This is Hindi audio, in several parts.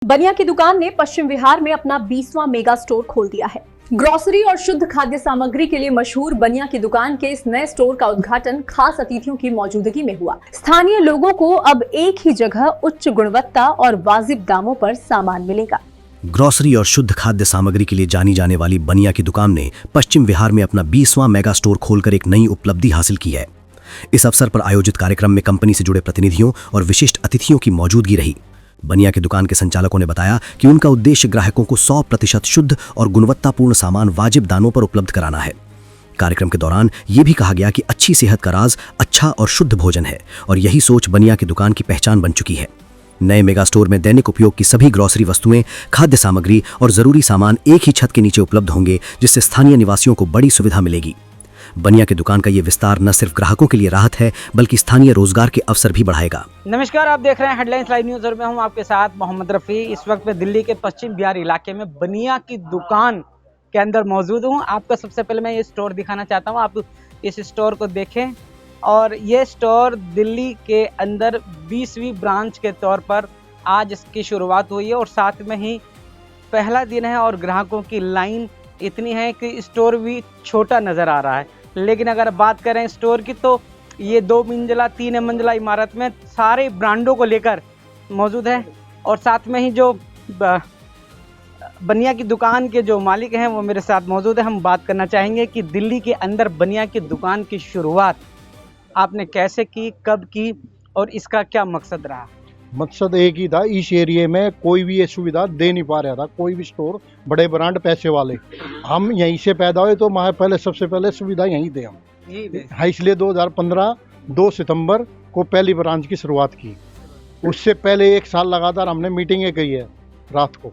बनिया की दुकान ने पश्चिम बिहार में अपना 20वां मेगा स्टोर खोल दिया है। ग्रोसरी और शुद्ध खाद्य सामग्री के लिए मशहूर बनिया की दुकान के इस नए स्टोर का उद्घाटन खास अतिथियों की मौजूदगी में हुआ। स्थानीय लोगों को अब एक ही जगह उच्च गुणवत्ता और वाजिब दामों पर सामान मिलेगा। ग्रोसरी और शुद्ध खाद्य सामग्री के लिए जानी जाने वाली बनिया की दुकान ने पश्चिम बिहार में अपना 20वां मेगा स्टोर खोलकर एक नई उपलब्धि हासिल की है। इस अवसर पर आयोजित कार्यक्रम में कंपनी से जुड़े प्रतिनिधियों और विशिष्ट अतिथियों की मौजूदगी रही। बनिया की दुकान के संचालकों ने बताया कि उनका उद्देश्य ग्राहकों को 100% शुद्ध और गुणवत्तापूर्ण सामान वाजिब दामों पर उपलब्ध कराना है। कार्यक्रम के दौरान ये भी कहा गया कि अच्छी सेहत का राज अच्छा और शुद्ध भोजन है और यही सोच बनिया की दुकान की पहचान बन चुकी है। नए मेगा स्टोर में दैनिक उपयोग की सभी ग्रोसरी वस्तुएं, खाद्य सामग्री और जरूरी सामान एक ही छत के नीचे उपलब्ध होंगे, जिससे स्थानीय निवासियों को बड़ी सुविधा मिलेगी। बनिया की दुकान का ये विस्तार न सिर्फ ग्राहकों के लिए राहत है, बल्कि स्थानीय रोजगार के अवसर भी बढ़ाएगा। नमस्कार, आप देख रहे हैं हेडलाइंस लाइव न्यूज और मैं हूं आपके साथ मोहम्मद रफी। इस वक्त मैं दिल्ली के पश्चिम बिहार इलाके में बनिया की दुकान के अंदर मौजूद हूं। आपको सबसे पहले मैं ये स्टोर दिखाना चाहता हूं। आप इस स्टोर को देखें और ये स्टोर दिल्ली के अंदर 20वीं ब्रांच के तौर पर आज इसकी शुरुआत हुई है और साथ में ही पहला दिन है और ग्राहकों की लाइन इतनी है कि स्टोर भी छोटा नज़र आ रहा है। लेकिन अगर बात करें स्टोर की तो ये 2 मंजिला 3 मंजिला इमारत में सारे ब्रांडों को लेकर मौजूद है और साथ में ही जो बनिया की दुकान के जो मालिक हैं वो मेरे साथ मौजूद है। हम बात करना चाहेंगे कि दिल्ली के अंदर बनिया की दुकान की शुरुआत आपने कैसे की, कब की और इसका क्या मकसद रहा? मकसद एक ही था, इस एरिया में कोई भी ये सुविधा दे नहीं पा रहा था, कोई भी स्टोर, बड़े ब्रांड पैसे वाले। हम यहीं से पैदा हुए तो पहले सबसे पहले सुविधा यहीं थे हम। हाँ, इसलिए 2015 2 सितंबर को पहली ब्रांच की शुरुआत की। उससे पहले 1 साल लगातार हमने मीटिंगें की है रात को।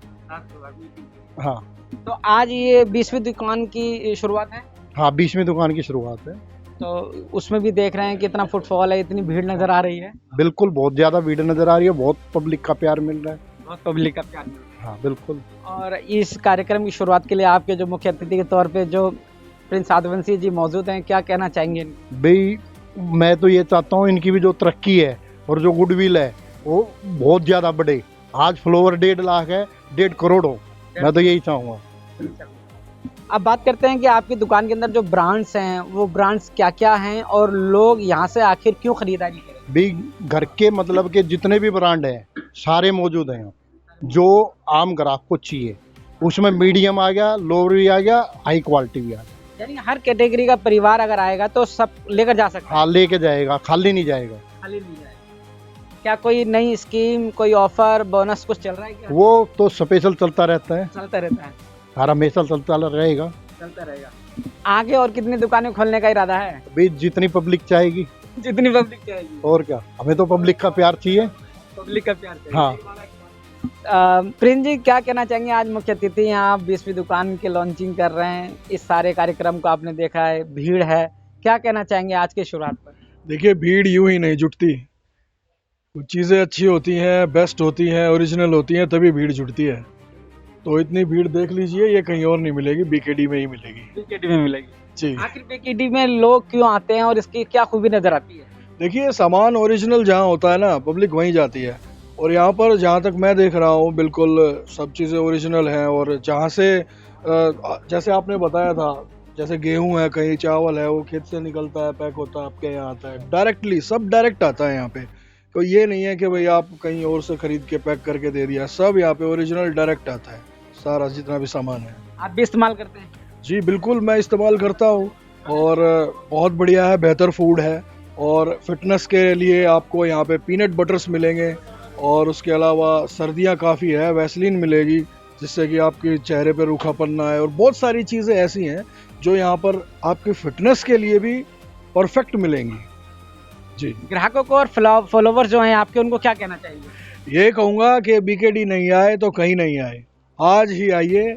हाँ, तो आज ये 20वीं दुकान की शुरुआत है। हाँ, 20वीं दुकान की शुरुआत है। तो उसमें भी देख रहे हैं कितना फुटफॉल है, इतनी भीड़ नजर आ रही है। बिल्कुल, बहुत ज़्यादा भीड़ नज़र आ रही है, बहुत पब्लिक का प्यार मिल रहा है। बहुत पब्लिक का प्यार मिल रहा है। हाँ, बिल्कुल। और इस कार्यक्रम की शुरुआत के लिए आपके जो मुख्य अतिथि के तौर पे जो प्रिंस आदिवंशी जी मौजूद हैं, क्या कहना चाहेंगे? भाई, मैं तो ये चाहता हूँ इनकी भी जो तरक्की है और जो गुडविल है वो बहुत ज़्यादा बढ़े। आज फ्लोवर 1.5 लाख है, 1.5 करोड़ हो। मैं तो यही चाहूँगा। अब बात करते हैं कि आपकी दुकान के अंदर जो ब्रांड्स हैं वो ब्रांड्स क्या क्या हैं और लोग यहाँ से आखिर क्यों खरीदारी करें? भी घर के मतलब के जितने भी ब्रांड हैं सारे मौजूद हैं जो आम ग्राहक को चाहिए। उसमें मीडियम आ गया, लोअर भी आ गया, हाई क्वालिटी भी आ गया। यानी हर कैटेगरी का परिवार अगर आएगा तो सब लेकर जा सकता है। हाँ, लेके जाएगा, खाली नहीं जाएगा। खाली नहीं जाएगा। क्या कोई नई स्कीम, कोई ऑफर, बोनस कुछ चल रहा है क्या? वो तो स्पेशल चलता रहता है, चलता रहता है, हर हमेशा चलता रहेगा। चलता रहेगा। आगे और कितनी दुकानें खोलने का इरादा है? भाई, जितनी पब्लिक चाहेगी। जितनी पब्लिक चाहेगी। और क्या, हमें तो पब्लिक का प्यार चाहिए। पब्लिक का प्यार चाहिए। हाँ। प्रिंस जी, क्या कहना चाहेंगे? आज मुख्य अतिथि यहाँ आप 20वीं दुकान की लॉन्चिंग कर रहे हैं, इस सारे कार्यक्रम को आपने देखा है, भीड़ है, क्या कहना चाहेंगे आज की शुरुआत पर? देखिए, भीड़ यूं ही नहीं जुटती। कुछ चीज़ें अच्छी होती हैं, बेस्ट होती हैं, ओरिजिनल होती हैं, तभी भीड़ जुटती है। तो इतनी भीड़ देख लीजिए, ये कहीं और नहीं मिलेगी, बीकेडी में ही मिलेगी। बीकेडी में मिलेगी जी। आखिर बीकेडी में लोग क्यों आते हैं और इसकी क्या खूबी नजर आती है? देखिए, सामान ओरिजिनल जहाँ होता है ना, पब्लिक वहीं जाती है। और यहाँ पर जहाँ तक मैं देख रहा हूँ, बिल्कुल सब चीज़ें ओरिजिनल हैं। और जहाँ से जैसे आपने बताया था, जैसे गेहूँ है, कहीं चावल है, वो खेत से निकलता है, पैक होता है, आपके यहाँ आता है डायरेक्टली, सब डायरेक्ट आता है यहाँ पे। तो ये नहीं है कि भाई आप कहीं और से खरीद के पैक करके दे दिया, सब यहाँ पे ओरिजिनल डायरेक्ट आता है, सारा जितना भी सामान है। आप भी इस्तेमाल करते हैं? जी बिल्कुल, मैं इस्तेमाल करता हूँ और बहुत बढ़िया है, बेहतर फूड है। और फिटनेस के लिए आपको यहाँ पे पीनट बटर्स मिलेंगे और उसके अलावा सर्दियाँ काफ़ी है, वैसलीन मिलेगी जिससे कि आपके चेहरे पे रूखापन ना आए। और बहुत सारी चीज़ें ऐसी हैं जो यहाँ पर आपकी फिटनेस के लिए भी परफेक्ट मिलेंगी। जी। ग्राहकों को और फॉलोवर जो हैं आपके, उनको क्या कहना चाहिए? ये कहूँगा कि बीकेडी नहीं आए तो कहीं नहीं आए, आज ही आइए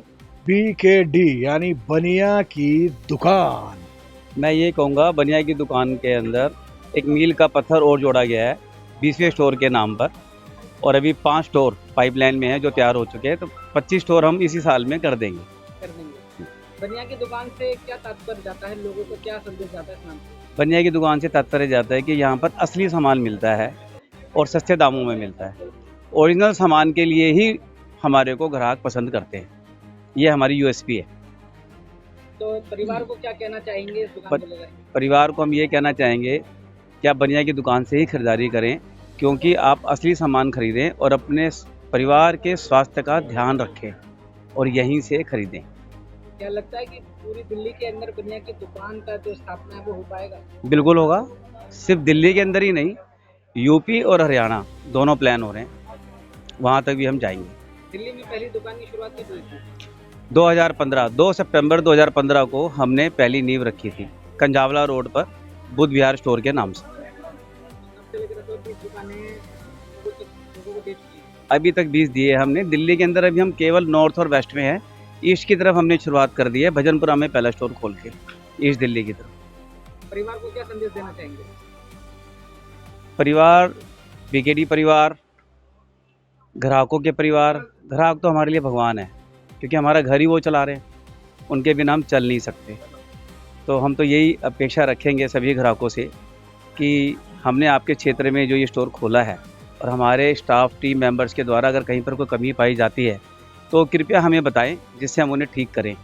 बीकेडी यानी बनिया की दुकान। मैं ये कहूँगा, बनिया की दुकान के अंदर एक मील का पत्थर और जोड़ा गया है 20वें स्टोर के नाम पर। और अभी 5 स्टोर पाइपलाइन में है जो तैयार हो चुके हैं, तो 25 स्टोर हम इसी साल में कर देंगे। बनिया की दुकान से क्या तात्पर्य जाता है, लोगों को क्या संदेश जाता है? बनिया की दुकान से तात्पर्य जाता है कि यहाँ पर असली सामान मिलता है और सस्ते दामों में मिलता है। ओरिजिनल सामान के लिए ही हमारे को ग्राहक पसंद करते हैं। ये हमारी यूएसपी है। तो परिवार को क्या कहना चाहेंगे इस दुकान को लेकर? परिवार को हम ये कहना चाहेंगे कि आप बनिया की दुकान से ही खरीदारी करें, क्योंकि आप असली सामान खरीदें और अपने परिवार के स्वास्थ्य का ध्यान रखें और यहीं से खरीदें। क्या लगता है कि पूरी दिल्ली के अंदर बनिया की दुकान का जो स्थापना है वो हो पाएगा? बिल्कुल होगा। सिर्फ दिल्ली के अंदर ही नहीं, यूपी और हरियाणा दोनों प्लान हो रहे हैं, वहाँ तक भी हम जाएंगे। दिल्ली में पहली दुकान की शुरुआत कब हुई थी? 2015 2 सितंबर 2015 को हमने पहली नींव रखी थी कंजावला रोड पर बुद्ध विहार स्टोर के नाम से। तब से लेकर तो 20 दुकानें लोगों को दे चुकी हैं। अभी तक 20 दिए हमने। दिल्ली के अंदर अभी हम केवल नॉर्थ और वेस्ट में हैं। ईस्ट की तरफ हमने शुरुआत कर दी है भजनपुरा में पहला स्टोर खोल के, ईस्ट दिल्ली की तरफ। परिवार को क्या संदेश देना चाहेंगे? परिवार, बीकेडी परिवार, ग्राहकों के परिवार, ग्राहक तो हमारे लिए भगवान है, क्योंकि हमारा घर ही वो चला रहे हैं, उनके बिना हम चल नहीं सकते। तो हम तो यही अपेक्षा रखेंगे सभी ग्राहकों से कि हमने आपके क्षेत्र में जो ये स्टोर खोला है और हमारे स्टाफ टीम मेंबर्स के द्वारा अगर कहीं पर कोई कमी पाई जाती है तो कृपया हमें बताएं, जिससे हम उन्हें ठीक करें।